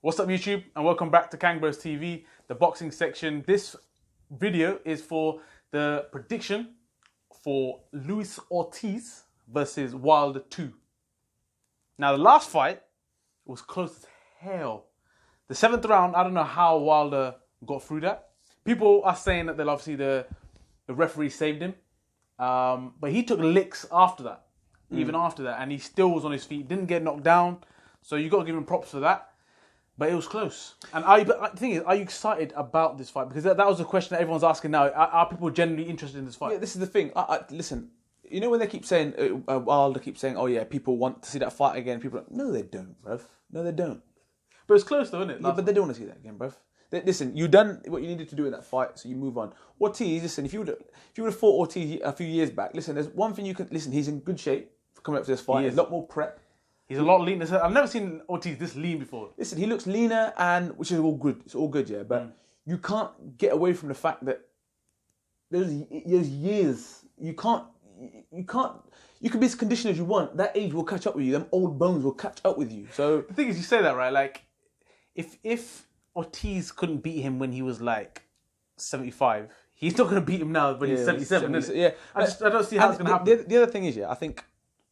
What's up, YouTube, and welcome back to KangBrosTV, the boxing section. This video is for the prediction for Luiz Ortiz versus Wilder 2. Now, the last fight was close as hell. The 7th round, I don't know how Wilder got through that. People are saying that they'll obviously the referee saved him, but he took licks after that, even after that, and he still was on his feet, didn't get knocked down. So you got to give him props for that. But it was close. And the thing is, are you excited about this fight? Because that was the question that everyone's asking now. Are people genuinely interested in this fight? Yeah, this is the thing. Listen, you know when they keep saying, Wilder keeps saying, oh yeah, people want to see that fight again. People are like, no, they don't, bruv. No, they don't. But it's close though, isn't it? Yeah, but they don't want to see that again, bruv. Listen, you've done what you needed to do in that fight, so you move on. Ortiz, listen, if you would have fought Ortiz a few years back, listen, there's one thing you can, listen, he's in good shape for coming up to this fight. There's a lot more prep. He's a lot leaner. I've never seen Ortiz this lean before. Listen, he looks leaner, and which is all good. It's all good, yeah. But you can't get away from the fact that there's years. You can't. You can be as conditioned as you want. That age will catch up with you. Them old bones will catch up with you. So the thing is, you say that right. Like, if Ortiz couldn't beat him when he was like 75, he's not going to beat him now when he's 77. Isn't it? Yeah, I don't see how it's going to happen. The other thing is, yeah, I think.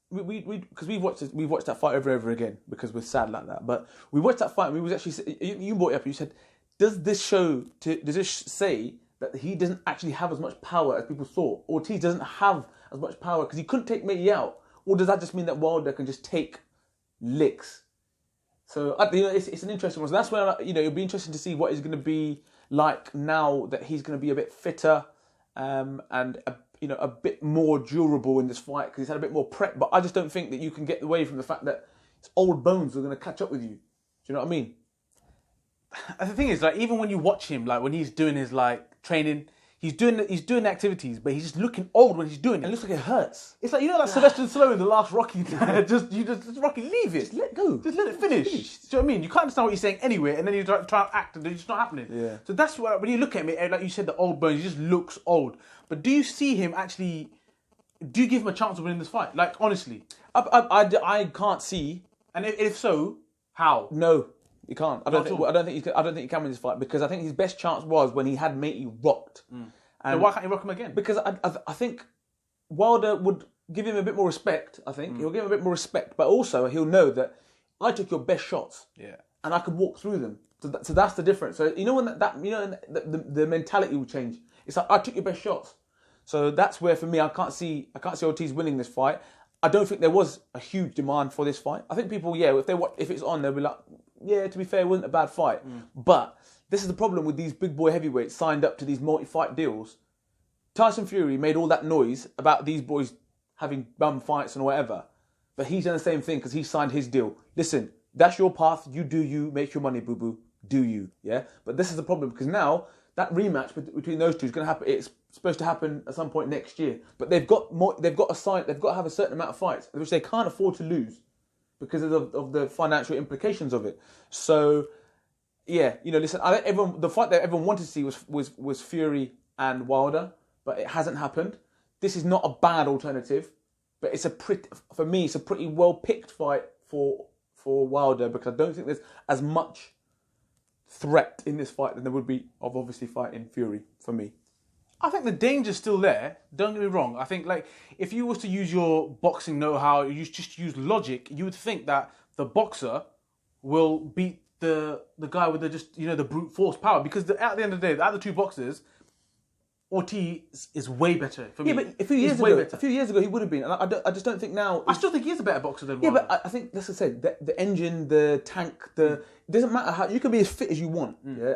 Because we've watched that fight over and over again because we're sad like that. But we watched that fight and we was actually you brought it up and you said, does this say that he doesn't actually have as much power as people thought? Ortiz doesn't have as much power because he couldn't take Matey out, or does that just mean that Wilder can just take licks? So it's an interesting one. So that's where it'll be interesting to see what he's going to be like now that he's going to be a bit fitter and a bit more durable in this fight because he's had a bit more prep. But I just don't think that you can get away from the fact that his old bones are going to catch up with you. Do you know what I mean? The thing is, like, even when you watch him, like when he's doing his like training, he's doing the activities, but he's just looking old when he's doing it. It looks like it hurts. It's like, you know, like Sylvester Stallone in the last Rocky. just Rocky, leave it. Just let go. Just let it finish. Do you know what I mean? You can't understand what he's saying anyway, and then you try to act, and it's just not happening. Yeah. So that's why when you look at him, like you said, the old bones, he just looks old. But do you see him actually? Do you give him a chance of winning this fight? Like, honestly, I can't see. And if so, how? No, you can't. I don't think he can win this fight because I think his best chance was when he had Matey rocked. And why can't he rock him again? Because I think Wilder would give him a bit more respect. I think he'll give him a bit more respect, but also he'll know that I took your best shots, and I could walk through them. So that's the difference. So you know when the mentality will change. It's like I took your best shots. So that's where for me I can't see Ortiz winning this fight. I don't think there was a huge demand for this fight. I think people, if it's on, they'll be like, yeah, to be fair, it wasn't a bad fight. But this is the problem with these big boy heavyweights signed up to these multi-fight deals. Tyson Fury made all that noise about these boys having bum fights and whatever. But he's done the same thing because he signed his deal. Listen, that's your path. You do you. Make your money, boo-boo. Do you, yeah? But this is the problem because now that rematch between those two is going to happen. It's supposed to happen at some point next year. But they've got to have a certain amount of fights, which they can't afford to lose because of the financial implications of it. So, yeah, listen, the fight that everyone wanted to see was Fury and Wilder, but it hasn't happened. This is not a bad alternative, but for me, it's a pretty well-picked fight for Wilder because I don't think there's as much threat in this fight than there would be of obviously fighting Fury for me. I think the danger's still there. Don't get me wrong. I think, like, if you was to use your boxing know-how, you just use logic, you would think that the boxer will beat the guy with the brute force power. Because at the end of the day, the other two boxers, Ortiz is way better for me. Yeah, but a few years ago he would have been. And I just don't think now. I still think he is a better boxer than Wilder. Yeah, but I think, as I said, the engine, the tank, it doesn't matter how you can be as fit as you want. Yeah,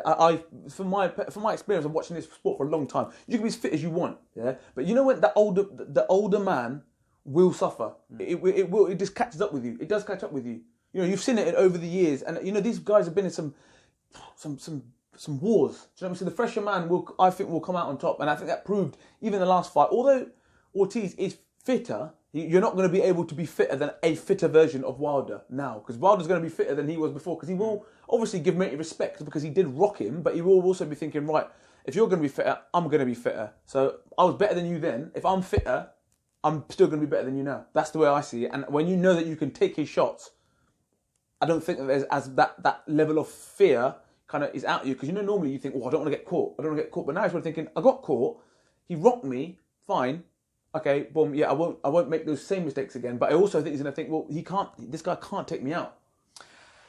from my experience of watching this sport for a long time, you can be as fit as you want. Yeah, but you know when the older man will suffer. It just catches up with you. It does catch up with you. You've seen it over the years, and these guys have been in some wars. Do you know what I mean? So the fresher man I think will come out on top, and I think that proved even the last fight. Although Ortiz is fitter, you're not going to be able to be fitter than a fitter version of Wilder now, because Wilder's going to be fitter than he was before, because he will obviously give Matey respect because he did rock him, but he will also be thinking, right, if you're going to be fitter, I'm going to be fitter. So I was better than you then. If I'm fitter, I'm still going to be better than you now. That's the way I see it. And when you know that you can take his shots, I don't think that there's that level of fear kind of is out of you, because normally you think, oh, I don't want to get caught. But now you're thinking, I got caught. He rocked me. Fine. Okay. Boom. Yeah. I won't make those same mistakes again. But I also think he's going to think, well, this guy can't take me out.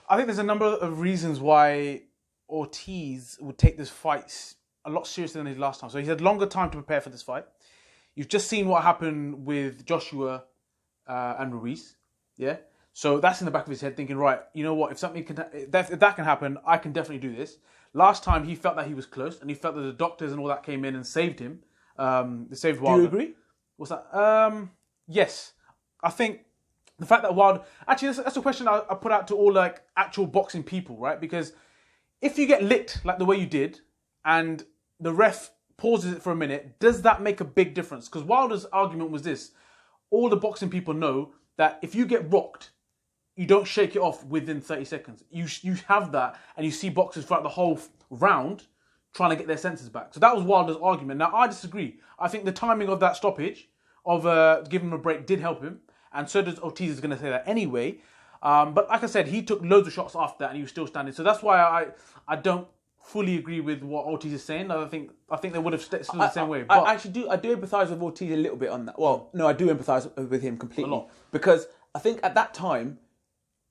I think there's a number of reasons why Ortiz would take this fight a lot seriously than his last time. So he's had longer time to prepare for this fight. You've just seen what happened with Joshua and Ruiz. Yeah. So that's in the back of his head, thinking, right, you know what? If that can happen, I can definitely do this. Last time, he felt that he was close, and he felt that the doctors and all that came in and saved him. They saved Wilder. Do you agree? What's that? Yes. I think the fact that Wilder... Actually, that's a question I put out to all like actual boxing people, right? Because if you get licked like the way you did, and the ref pauses it for a minute, does that make a big difference? Because Wilder's argument was this. All the boxing people know that if you get rocked, you don't shake it off within 30 seconds. You have that, and you see boxers throughout the whole round trying to get their senses back. So that was Wilder's argument. Now, I disagree. I think the timing of that stoppage, of giving him a break, did help him. And so does Ortiz is going to say that anyway. But like I said, he took loads of shots after that, and he was still standing. So that's why I don't fully agree with what Ortiz is saying. I think they would have stood the same way. But I do empathise with Ortiz a little bit on that. Well, no, I do empathise with him completely. A lot. Because I think at that time,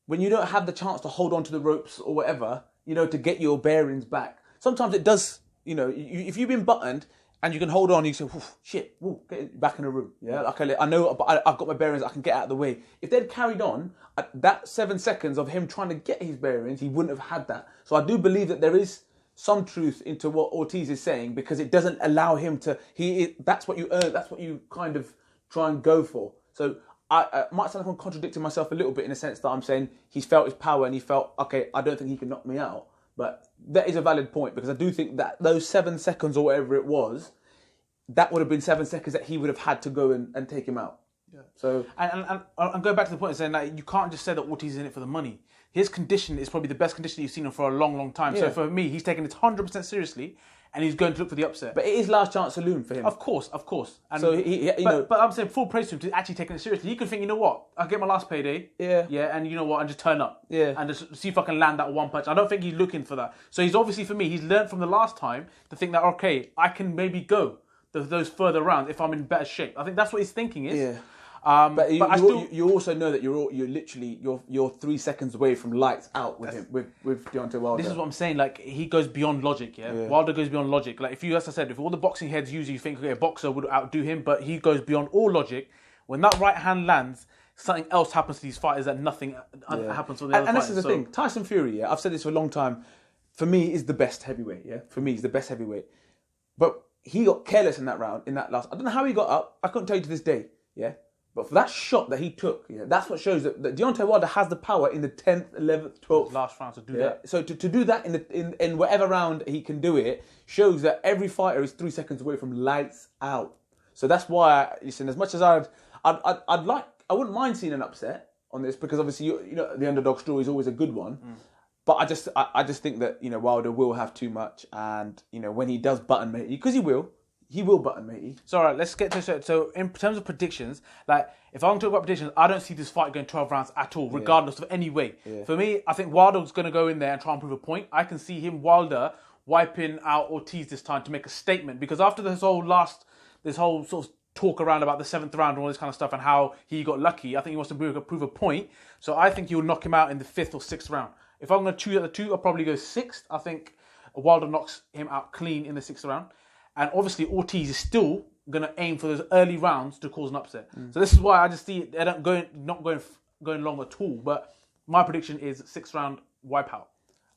when you don't have the chance to hold on to the ropes or whatever, to get your bearings back, sometimes it does, if you've been buttoned and you can hold on, you say, shit, get back in the room. Yeah, like I know, but I've got my bearings, I can get out of the way. If they'd carried on, that 7 seconds of him trying to get his bearings, he wouldn't have had that. So I do believe that there is some truth into what Ortiz is saying, because it doesn't allow him to, that's what you earn, that's what you kind of try and go for. So I might sound like I'm contradicting myself a little bit in the sense that I'm saying he's felt his power and he felt, okay, I don't think he can knock me out. But that is a valid point, because I do think that those 7 seconds or whatever it was, that would have been 7 seconds that he would have had to go and take him out. Yeah. So and going back to the point of saying that you can't just say that Ortiz is in it for the money. His condition is probably the best condition you've seen him for a long, long time. Yeah. So for me, he's taking it 100% seriously, and he's going to look for the upset. But it is last chance saloon for him. Of course. And so but I'm saying full praise to him to actually taking it seriously. He could think, you know what, I'll get my last payday. Yeah, and you know what, and just turn up. Yeah. And just see if I can land that one punch. I don't think he's looking for that. So he's obviously, for me, he's learned from the last time to think that, okay, I can maybe go those further rounds if I'm in better shape. I think that's what his thinking is. Yeah. But you also know that you're literally 3 seconds away from lights out with him with Deontay Wilder. This is what I'm saying. Like, he goes beyond logic. Yeah? Wilder goes beyond logic. Like, as I said, if all the boxing heads usually think, okay, a boxer would outdo him, but he goes beyond all logic. When that right hand lands, something else happens to these fighters that nothing happens to the other fighters. And this is the thing. Tyson Fury. Yeah, I've said this for a long time. For me, is the best heavyweight. Yeah, for me, he's the best heavyweight. But he got careless in that round. In that last, I don't know how he got up. I couldn't tell you to this day. Yeah. But for that shot that he took, that's what shows that Deontay Wilder has the power in the 10th, 11th, 12th. Last round to do that. So to do that in whatever round he can do it, shows that every fighter is 3 seconds away from lights out. So that's why, listen, as much as I wouldn't mind seeing an upset on this, because obviously, the underdog story is always a good one. But I just think that, Wilder will have too much, and, when he does button matey, because he will button matey. So, all right, let's get to it. So, in terms of predictions, like, if I'm talking about predictions, I don't see this fight going 12 rounds at all, regardless of any way. Yeah. For me, I think Wilder's going to go in there and try and prove a point. I can see Wilder wiping out Ortiz this time to make a statement, because after this whole sort of talk around about the 7th round and all this kind of stuff and how he got lucky, I think he wants to prove a point. So I think he'll knock him out in the 5th or 6th round. If I'm going to choose at the 2, I'll probably go 6th. I think Wilder knocks him out clean in the 6th round. And obviously, Ortiz is still going to aim for those early rounds to cause an upset. So this is why I just see it not going long at all. But my prediction is 6th round wipeout.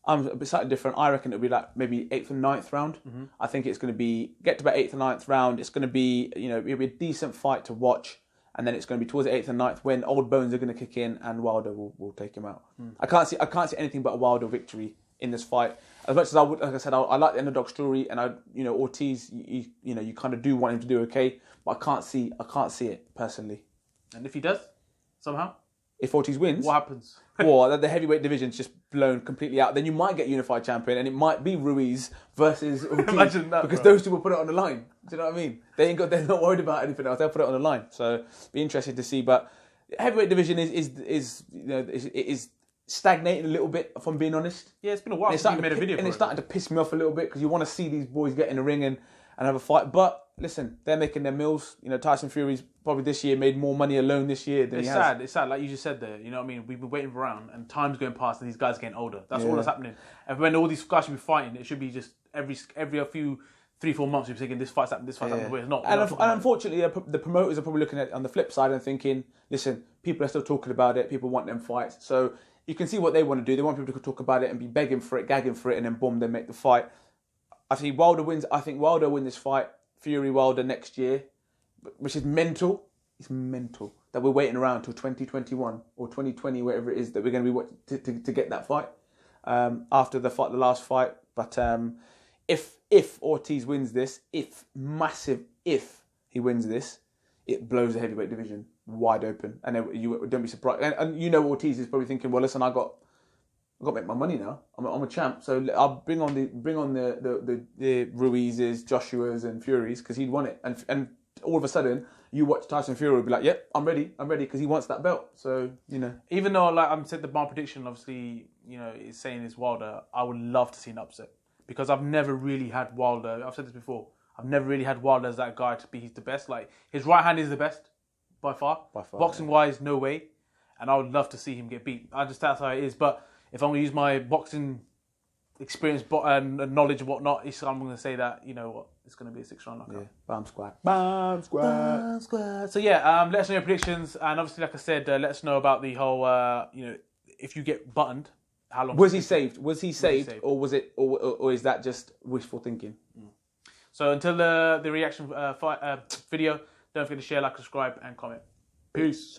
I'm a bit slightly different. I reckon it'll be like maybe 8th and 9th round. I think it's going to get to about 8th and 9th round. It's going to be, it'll be a decent fight to watch. And then it's going to be towards the 8th and 9th when old bones are going to kick in and Wilder will take him out. I can't see anything but a Wilder victory in this fight. As much as I would, like I said, I like the underdog story, and Ortiz, you kind of do want him to do okay, but I can't see it personally. And if he does, somehow, if Ortiz wins, what happens? Well, the heavyweight division's just blown completely out. Then you might get unified champion, and it might be Ruiz versus Ortiz. Imagine that, because those two will put it on the line. Do you know what I mean? They're not worried about anything else. They'll put it on the line. So be interested to see. But the heavyweight division is stagnating a little bit, if I'm being honest. Yeah, it's been a while since we made a video. And it's starting to piss me off a little bit because you want to see these boys get in the ring and have a fight. But listen, they're making their mills. You know, Tyson Fury's probably this year made more money alone this year than he has. It's sad, like you just said there. You know what I mean? We've been waiting around and time's going past and these guys are getting older. That's all that's happening. And when all these guys should be fighting, it should be just every few 3-4 months we're thinking this fight's happening, this fight's happening. But it's not. And unfortunately, the promoters are probably looking at it on the flip side and thinking, listen, people are still talking about it. People want them fights. So you can see what they want to do. They want people to talk about it and be begging for it, gagging for it, and then boom, they make the fight. I think Wilder wins. I think Wilder wins this fight. Fury Wilder next year, which is mental. It's mental that we're waiting around till 2021 or 2020, whatever it is, that we're going to be to get that fight after the last fight. But if Ortiz wins this, if he wins this, it blows the heavyweight division wide open, and then you don't be surprised. And you know Ortiz is probably thinking, well, listen, I got to make my money now. I'm a champ, so I'll bring on the Ruizes, Joshuas, and Furies because he'd won it. And all of a sudden, you watch Tyson Fury be like, "Yep, I'm ready," because he wants that belt. So even though like I'm said, my prediction obviously is saying is Wilder. I would love to see an upset because I've never really had Wilder. I've said this before. I've never really had Wilder as that guy to be the best. Like his right hand is the best by far. Boxing wise, no way. And I would love to see him get beat. That's how it is. But if I'm going to use my boxing experience and knowledge and whatnot, I'm going to say that, it's going to be a 6-round knockout. Yeah. Bam squat. Bam squat. Bam squat. So yeah, let us know your predictions. And obviously, like I said, let us know about the whole, if you get buttoned, how long... Was he saved? Or was it, or is that just wishful thinking? So until the reaction video, don't forget to share, like, subscribe, and comment. Peace.